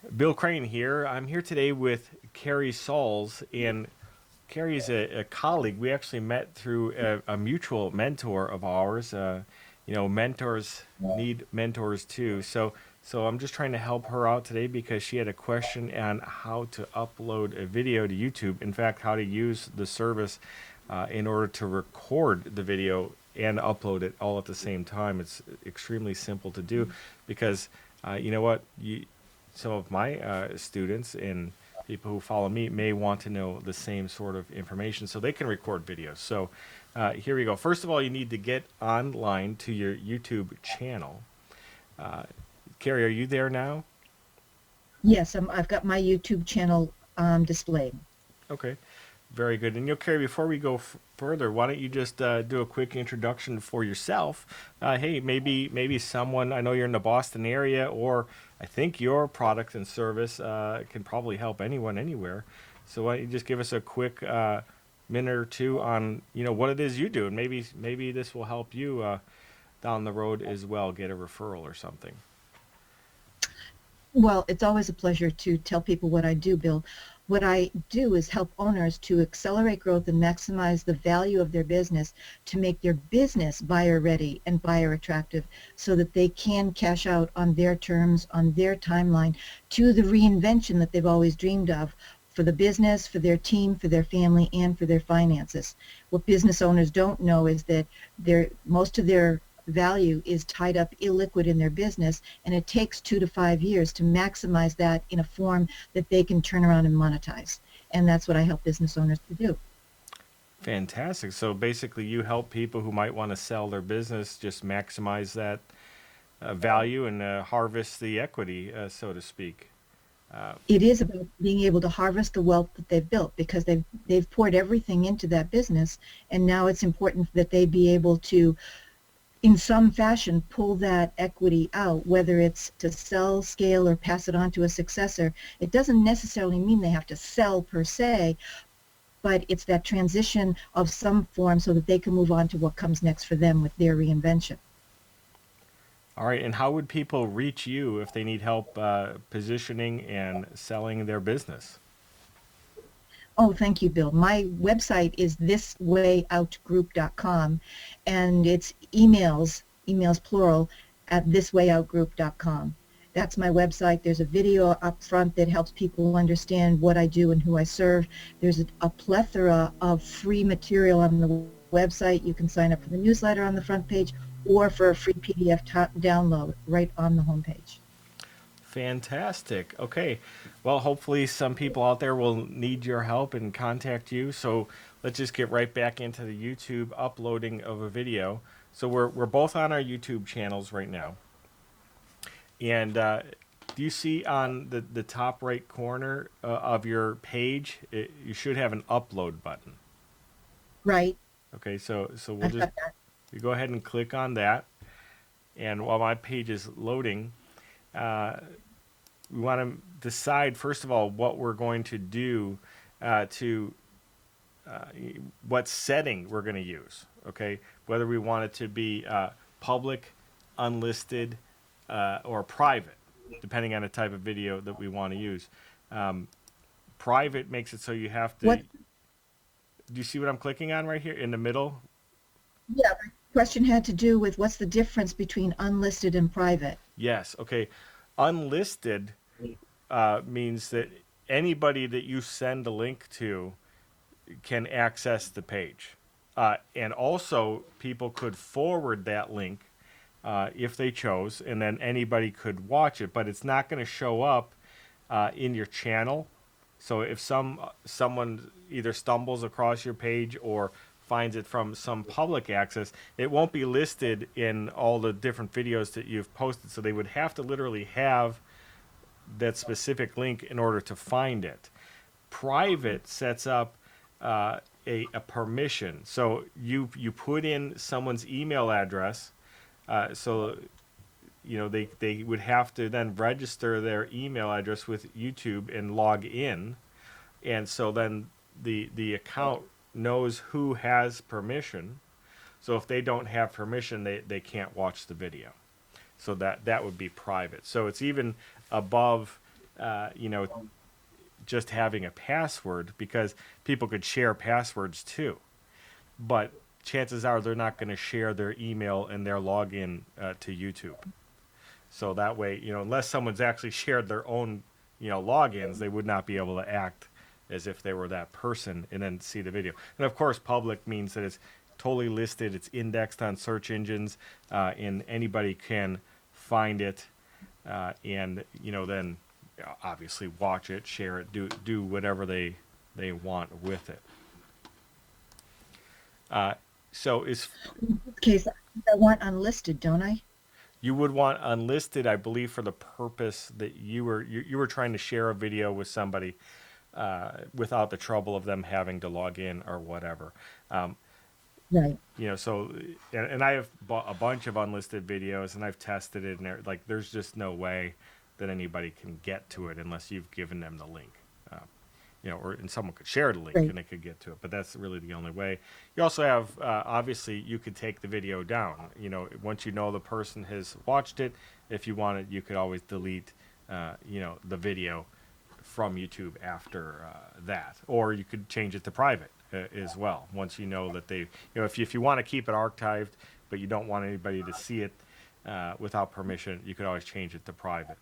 Bill Crane here. I'm here today with Carrie Sauls, and Carrie's a colleague. We actually met through a mutual mentor of ours. Mentors need mentors too. So I'm just trying to help her out today because she had a question on how to upload a video to YouTube. In fact, how to use the service in order to record the video and upload it all at the same time. It's extremely simple to do because you know what? Some of my students and people who follow me may want to know the same sort of information so they can record videos. So here we go. First of all, you need to get online to your YouTube channel. Uh, Carrie, are you there now? Yes, I've got my YouTube channel displayed. Okay, very good. And Carrie, before we go further, why don't you just do a quick introduction for yourself? Hey, maybe someone I know you're in the Boston area, or I think your product and service can probably help anyone anywhere. So why don't you just give us a quick minute or two on what it is you do, and maybe this will help you down the road as well, get a referral or something. Well, it's always a pleasure to tell people what I do, Bill. What I do is help owners to accelerate growth and maximize the value of their business to make their business buyer ready and buyer attractive so that they can cash out on their terms, on their timeline, to the reinvention that they've always dreamed of for the business, for their team, for their family, and for their finances. What business owners don't know is that most of their value is tied up illiquid in their business, and it takes 2 to 5 years to maximize that in a form that they can turn around and monetize. And that's what I help business owners to do. Fantastic. So basically, you help people who might want to sell their business just maximize that value and harvest the equity, so to speak. Uh, It is about being able to harvest the wealth that they've built because they've poured everything into that business, and now it's important that they be able to in some fashion pull that equity out, whether it's to sell, scale, or pass it on to a successor. It doesn't necessarily mean they have to sell per se, but it's that transition of some form so that they can move on to what comes next for them with their reinvention. all right. And how would people reach you if they need help positioning and selling their business? Oh, thank you, Bill. My website is thiswayoutgroup.com, and it's emails plural, at thiswayoutgroup.com. That's my website. There's a video up front that helps people understand what I do and who I serve. There's a plethora of free material on the website. You can sign up for the newsletter on the front page or for a free PDF download right on the homepage. Fantastic. Okay. Well, hopefully, some people out there will need your help and contact you. So let's just get right back into the YouTube uploading of a video. So we're both on our YouTube channels right now. And do you see on the top right corner of your page, you should have an upload button. Right. Okay, so we'll I've just got that. you go ahead and click on that. And while my page is loading, uh, we want to decide first of all what we're going to do to uh, what setting we're going to use. Okay, whether we want it to be public, unlisted, or private, depending on the type of video that we want to use. Um, Private makes it so you have to. What? Do you see what I'm clicking on right here in the middle? Yeah, my question had to do with what's the difference between unlisted and private. Yes. Okay. Unlisted means that anybody that you send a link to can access the page. And also, people could forward that link if they chose, and then anybody could watch it. But it's not going to show up in your channel. So if someone either stumbles across your page or finds it from some public access, it won't be listed in all the different videos that you've posted. So they would have to literally have that specific link in order to find it. Private sets up a permission. So you put in someone's email address. So they would have to then register their email address with YouTube and log in, and so then the account knows who has permission. So if they don't have permission, they can't watch the video. So that would be private. So it's even above you know, just having a password, because people could share passwords too. But chances are they're not going to share their email and their login to YouTube. So that way, unless someone's actually shared their own, logins, they would not be able to act as if they were that person and then see the video. And of course, public means that it's totally listed, it's indexed on search engines, and anybody can find it, and then obviously watch it, share it, do whatever they want with it. So is In this case, I want unlisted, don't I? You would want unlisted, I believe, for the purpose that you were trying to share a video with somebody without the trouble of them having to log in or whatever. Um, Right. so and I have bought a bunch of unlisted videos and I've tested it, and like there's just no way that anybody can get to it unless you've given them the link. And someone could share the link Right. and they could get to it, but that's really the only way. You also have, obviously, you could take the video down. Once you know the person has watched it, if you wanted, you could always delete, the video from YouTube after that, or you could change it to private as well. Once you know that if you want to keep it archived, but you don't want anybody to see it without permission, you could always change it to private.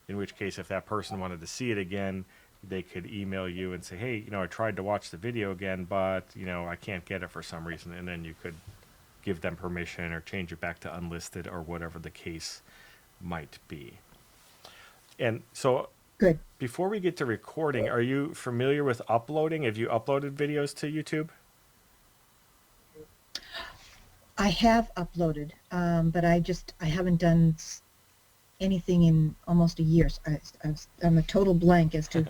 In which case, if that person wanted to see it again, they could email you and say, hey, I tried to watch the video again, but, I can't get it for some reason. And then you could give them permission or change it back to unlisted or whatever the case might be. And so Good. before we get to recording, are you familiar with uploading? Have you uploaded videos to YouTube? I have uploaded, but I haven't done anything in almost a year. So I'm a total blank as to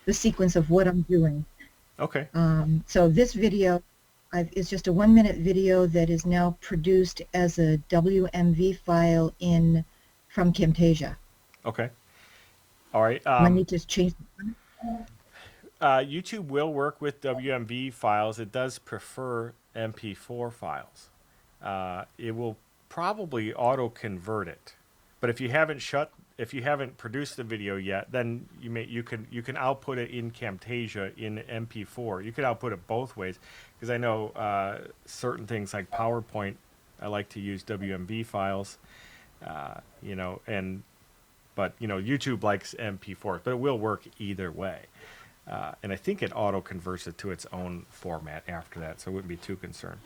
the sequence of what I'm doing. Okay. So this video is just a 1-minute video that is now produced as a WMV file from Camtasia. Okay. All right. I need to change. YouTube will work with WMV files. It does prefer MP4 files. It will probably auto-convert it. But if you haven't produced the video yet, then you can output it in Camtasia in MP4. You can output it both ways, because I know certain things like PowerPoint, I like to use WMV files, but YouTube likes MP4, but it will work either way. And I think it auto converts it to its own format after that, so I wouldn't be too concerned.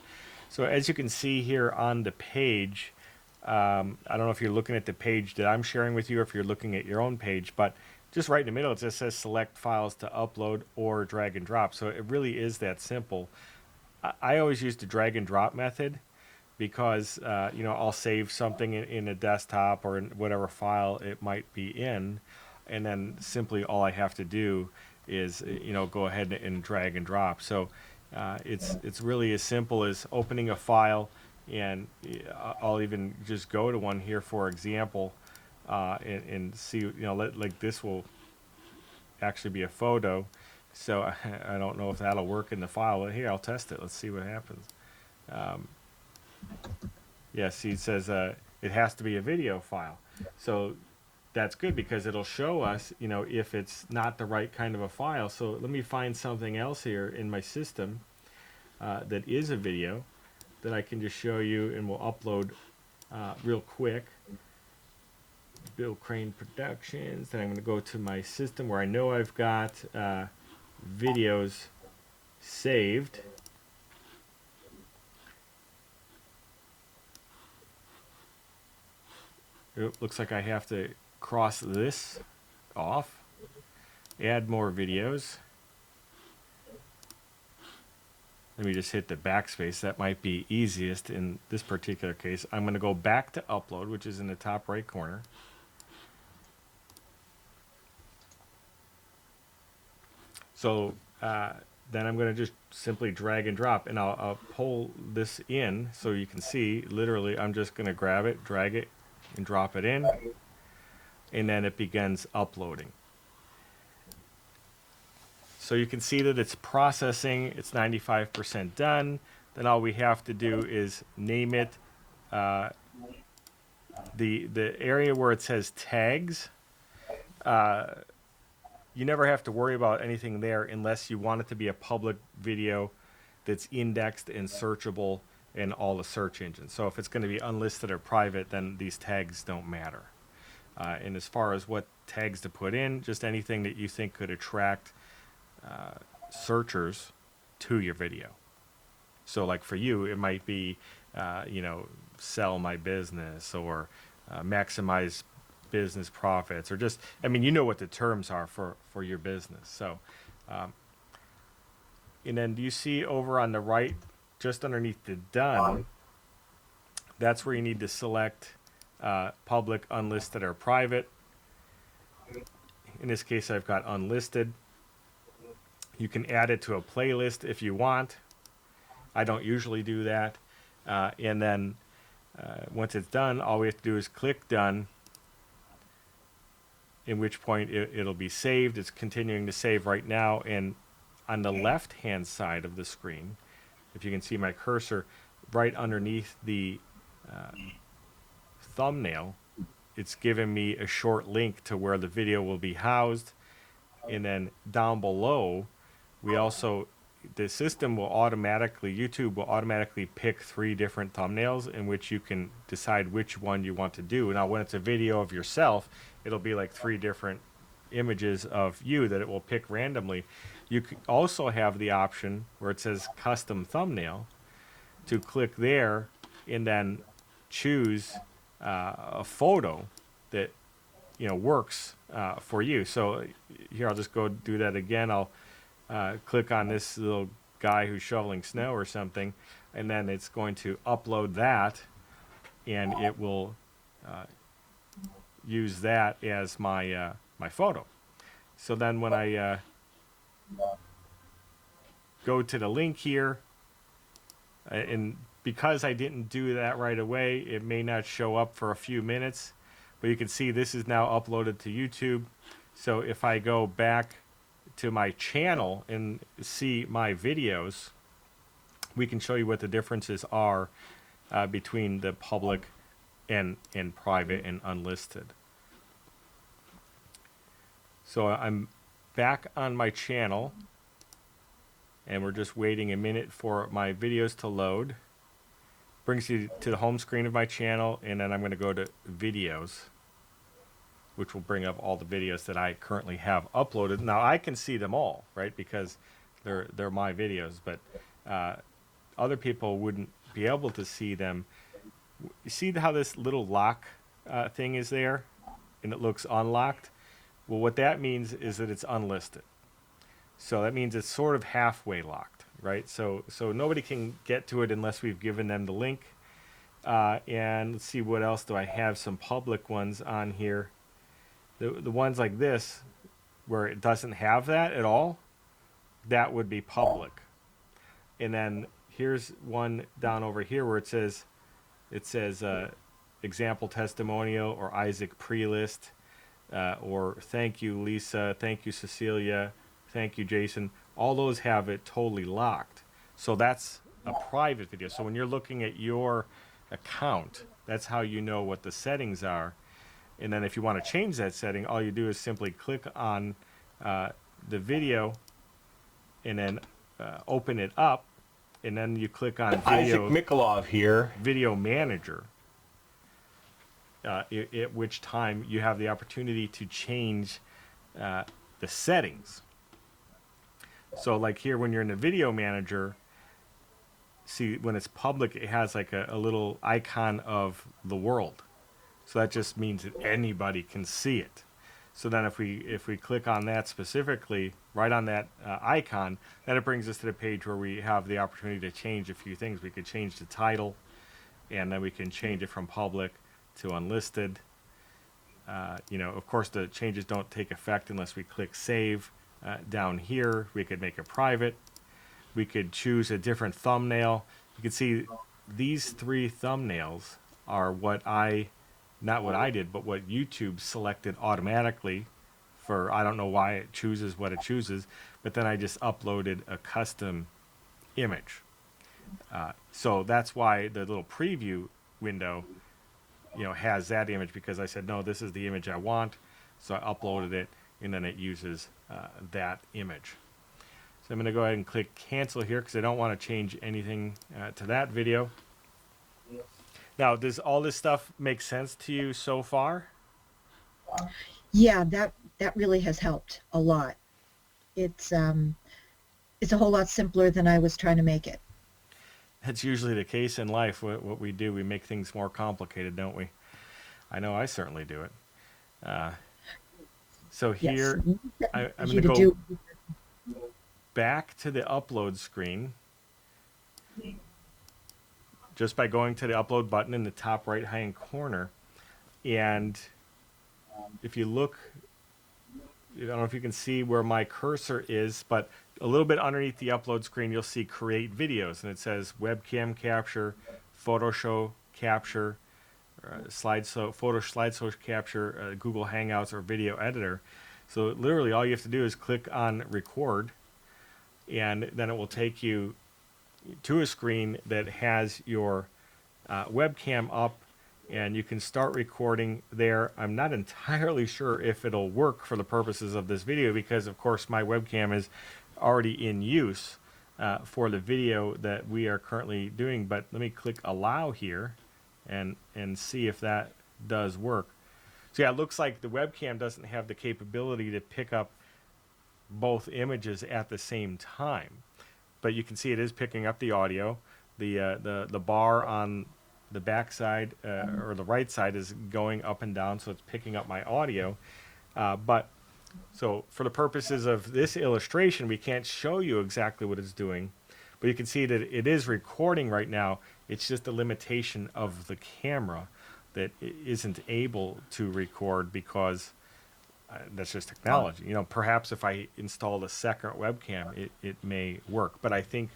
So as you can see here on the page, I don't know if you're looking at the page that I'm sharing with you or if you're looking at your own page, but just right in the middle it just says select files to upload or drag and drop. So it really is that simple. I always use the drag and drop method because I'll save something in a desktop or in whatever file it might be in, and then simply all I have to do is go ahead and drag and drop. So it's really as simple as opening a file, and I'll even just go to one here for example, and see, like this will actually be a photo. So I don't know if that'll work in the file, but here, I'll test it. Let's see what happens. Yeah, see, it says it has to be a video file. So that's good because it'll show us, if it's not the right kind of a file. So let me find something else here in my system that is a video that I can just show you, and we'll upload real quick. Bill Crane Productions. Then I'm going to go to my system where I know I've got videos saved. It looks like I have to cross this off, add more videos. Let me just hit the backspace. That might be easiest in this particular case. I'm going to go back to upload, which is in the top right corner. So then I'm going to just simply drag and drop, and I'll pull this in so you can see, literally, I'm just going to grab it, drag it, and drop it in, and then it begins uploading. So you can see that it's processing, it's 95% done. Then all we have to do is name it. The area where it says tags, you never have to worry about anything there unless you want it to be a public video that's indexed and searchable in all the search engines. So if it's going to be unlisted or private, then these tags don't matter. And as far as what tags to put in, just anything that you think could attract searchers to your video. So like for you, it might be, sell my business, or maximize business profits, or just, I mean, you know what the terms are for your business. So, and then do you see over on the right, just underneath the done, that's where you need to select public, unlisted, or private. In this case, I've got unlisted. You can add it to a playlist if you want. I don't usually do that. And then once it's done, all we have to do is click done, in which point it'll be saved. It's continuing to save right now. And on the left-hand side of the screen, if you can see my cursor, right underneath the thumbnail, it's given me a short link to where the video will be housed. And then down below, we also, the system will automatically, YouTube will automatically pick 3 different thumbnails in which you can decide which one you want to do. Now, when it's a video of yourself, it'll be like 3 different images of you that it will pick randomly. You can also have the option where it says custom thumbnail to click there and then choose a photo that works for you. So here, I'll just go do that again. I'll click on this little guy who's shoveling snow or something, and then it's going to upload that, and it will use that as my my photo. So then when I go to the link here, and because I didn't do that right away, it may not show up for a few minutes, but you can see this is now uploaded to YouTube. So if I go back to my channel and see my videos, we can show you what the differences are between the public and private and unlisted. So I'm back on my channel, and we're just waiting a minute for my videos to load. Brings you to the home screen of my channel, and then I'm going to go to videos, which will bring up all the videos that I currently have uploaded. Now I can see them all, right, because they're my videos, but other people wouldn't be able to see them. You see how this little lock thing is there, and it looks unlocked? Well, what that means is that it's unlisted. So that means it's sort of halfway locked, right? So nobody can get to it unless we've given them the link. And let's see, what else do I have? Some public ones on here. The ones like this, where it doesn't have that at all, that would be public. And then here's one down over here where it says example testimonial, or Isaac pre-list, or thank you Lisa, thank you Cecilia, thank you Jason. All those have it totally locked. So that's a private video. So when you're looking at your account, that's how you know what the settings are. And then if you want to change that setting, all you do is simply click on the video and then open it up, and then you click on video, Isaac Mikolov here. Video Manager, at which time you have the opportunity to change the settings. So like here, when you're in the Video Manager, see when it's public, it has like a little icon of the world. So that just means that anybody can see it. So then if we click on that specifically, right on that icon, then it brings us to the page where we have the opportunity to change a few things. We could change the title, and then we can change it from public to unlisted. Of course, the changes don't take effect unless we click save. Down here, we could make it private. We could choose a different thumbnail. You can see these 3 thumbnails are not what I did, but what YouTube selected automatically for, I don't know why it chooses what it chooses, but then I just uploaded a custom image. So that's why the little preview window, has that image, because I said, no, this is the image I want. So I uploaded it, and then it uses that image. So I'm going to go ahead and click cancel here because I don't want to change anything to that video. Now, does all this stuff make sense to you so far? Yeah, that really has helped a lot. It's a whole lot simpler than I was trying to make it. That's usually the case in life. What we do, we make things more complicated, don't we? I know I certainly do it. Uh, so Yes. here, I'm going You to to go do. back to the upload screen just by going to the upload button in the top right hand corner. And if you look, I don't know if you can see where my cursor is, but a little bit underneath the upload screen, you'll see create videos, and it says webcam capture, photo show capture, slideshow capture, Google Hangouts, or video editor. So literally all you have to do is click on record, and then it will take you to a screen that has your webcam up, and you can start recording there. I'm not entirely sure if it'll work for the purposes of this video because, of course, my webcam is already in use for the video that we are currently doing. But let me click allow here and see if that does work. So yeah, it looks like the webcam doesn't have the capability to pick up both images at the same time. But you can see it is picking up the audio. The bar on the back side or the right side is going up and down, so it's picking up my audio. But so for the purposes of this illustration, we can't show you exactly what it's doing, but you can see that it is recording right now. It's just a limitation of the camera that it isn't able to record because that's just technology. You know, perhaps if I installed a second webcam, it may work. But I think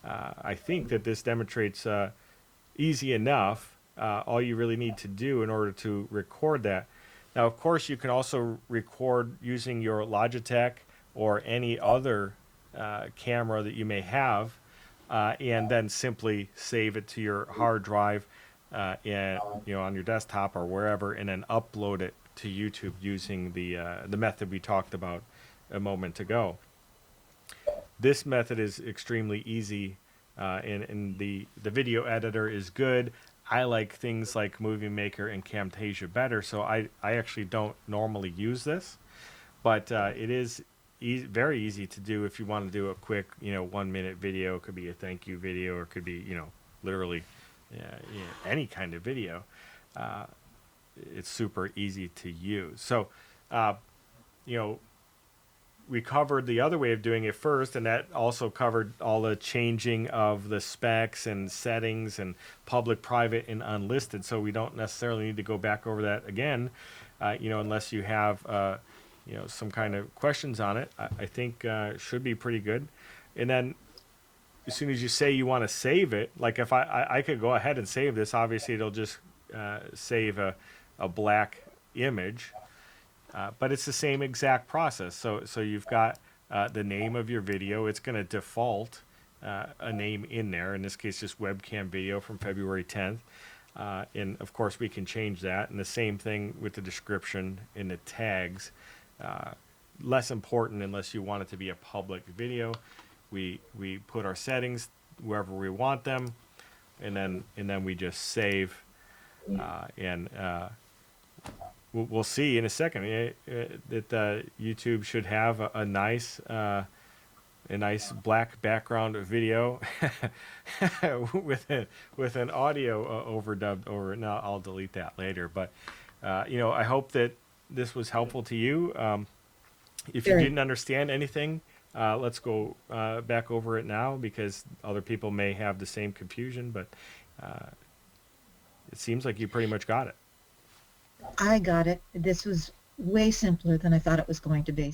that this demonstrates easy enough. All you really need to do in order to record that. Now, of course, you can also record using your Logitech or any other camera that you may have, and then simply save it to your hard drive, and on your desktop or wherever, and then upload it to YouTube using the method we talked about a moment ago. This method is extremely easy, and the video editor is good. I like things like Movie Maker and Camtasia better, so I actually don't normally use this, but it is very easy to do if you want to do a quick 1-minute video. It could be a thank you video, or it could be literally any kind of video. It's super easy to use. So we covered the other way of doing it first, and that also covered all the changing of the specs and settings and public, private, and unlisted. So we don't necessarily need to go back over that again, unless you have some kind of questions on it. I think should be pretty good. And then as soon as you say you want to save it, like if I could go ahead and save this, obviously it'll just save a black image. But it's the same exact process. So you've got the name of your video. It's going to default a name in there. In this case, just webcam video from February 10th. And of course, we can change that. And the same thing with the description and the tags. Less important unless you want it to be a public video. We put our settings wherever we want them, and then we just save. We'll see in a second that YouTube should have a nice black background video with an audio overdubbed over it. Now I'll delete that later, but I hope that this was helpful to you. If you didn't understand anything, let's go back over it now, because other people may have the same confusion, but it seems like you pretty much got it. I got it. This was way simpler than I thought it was going to be.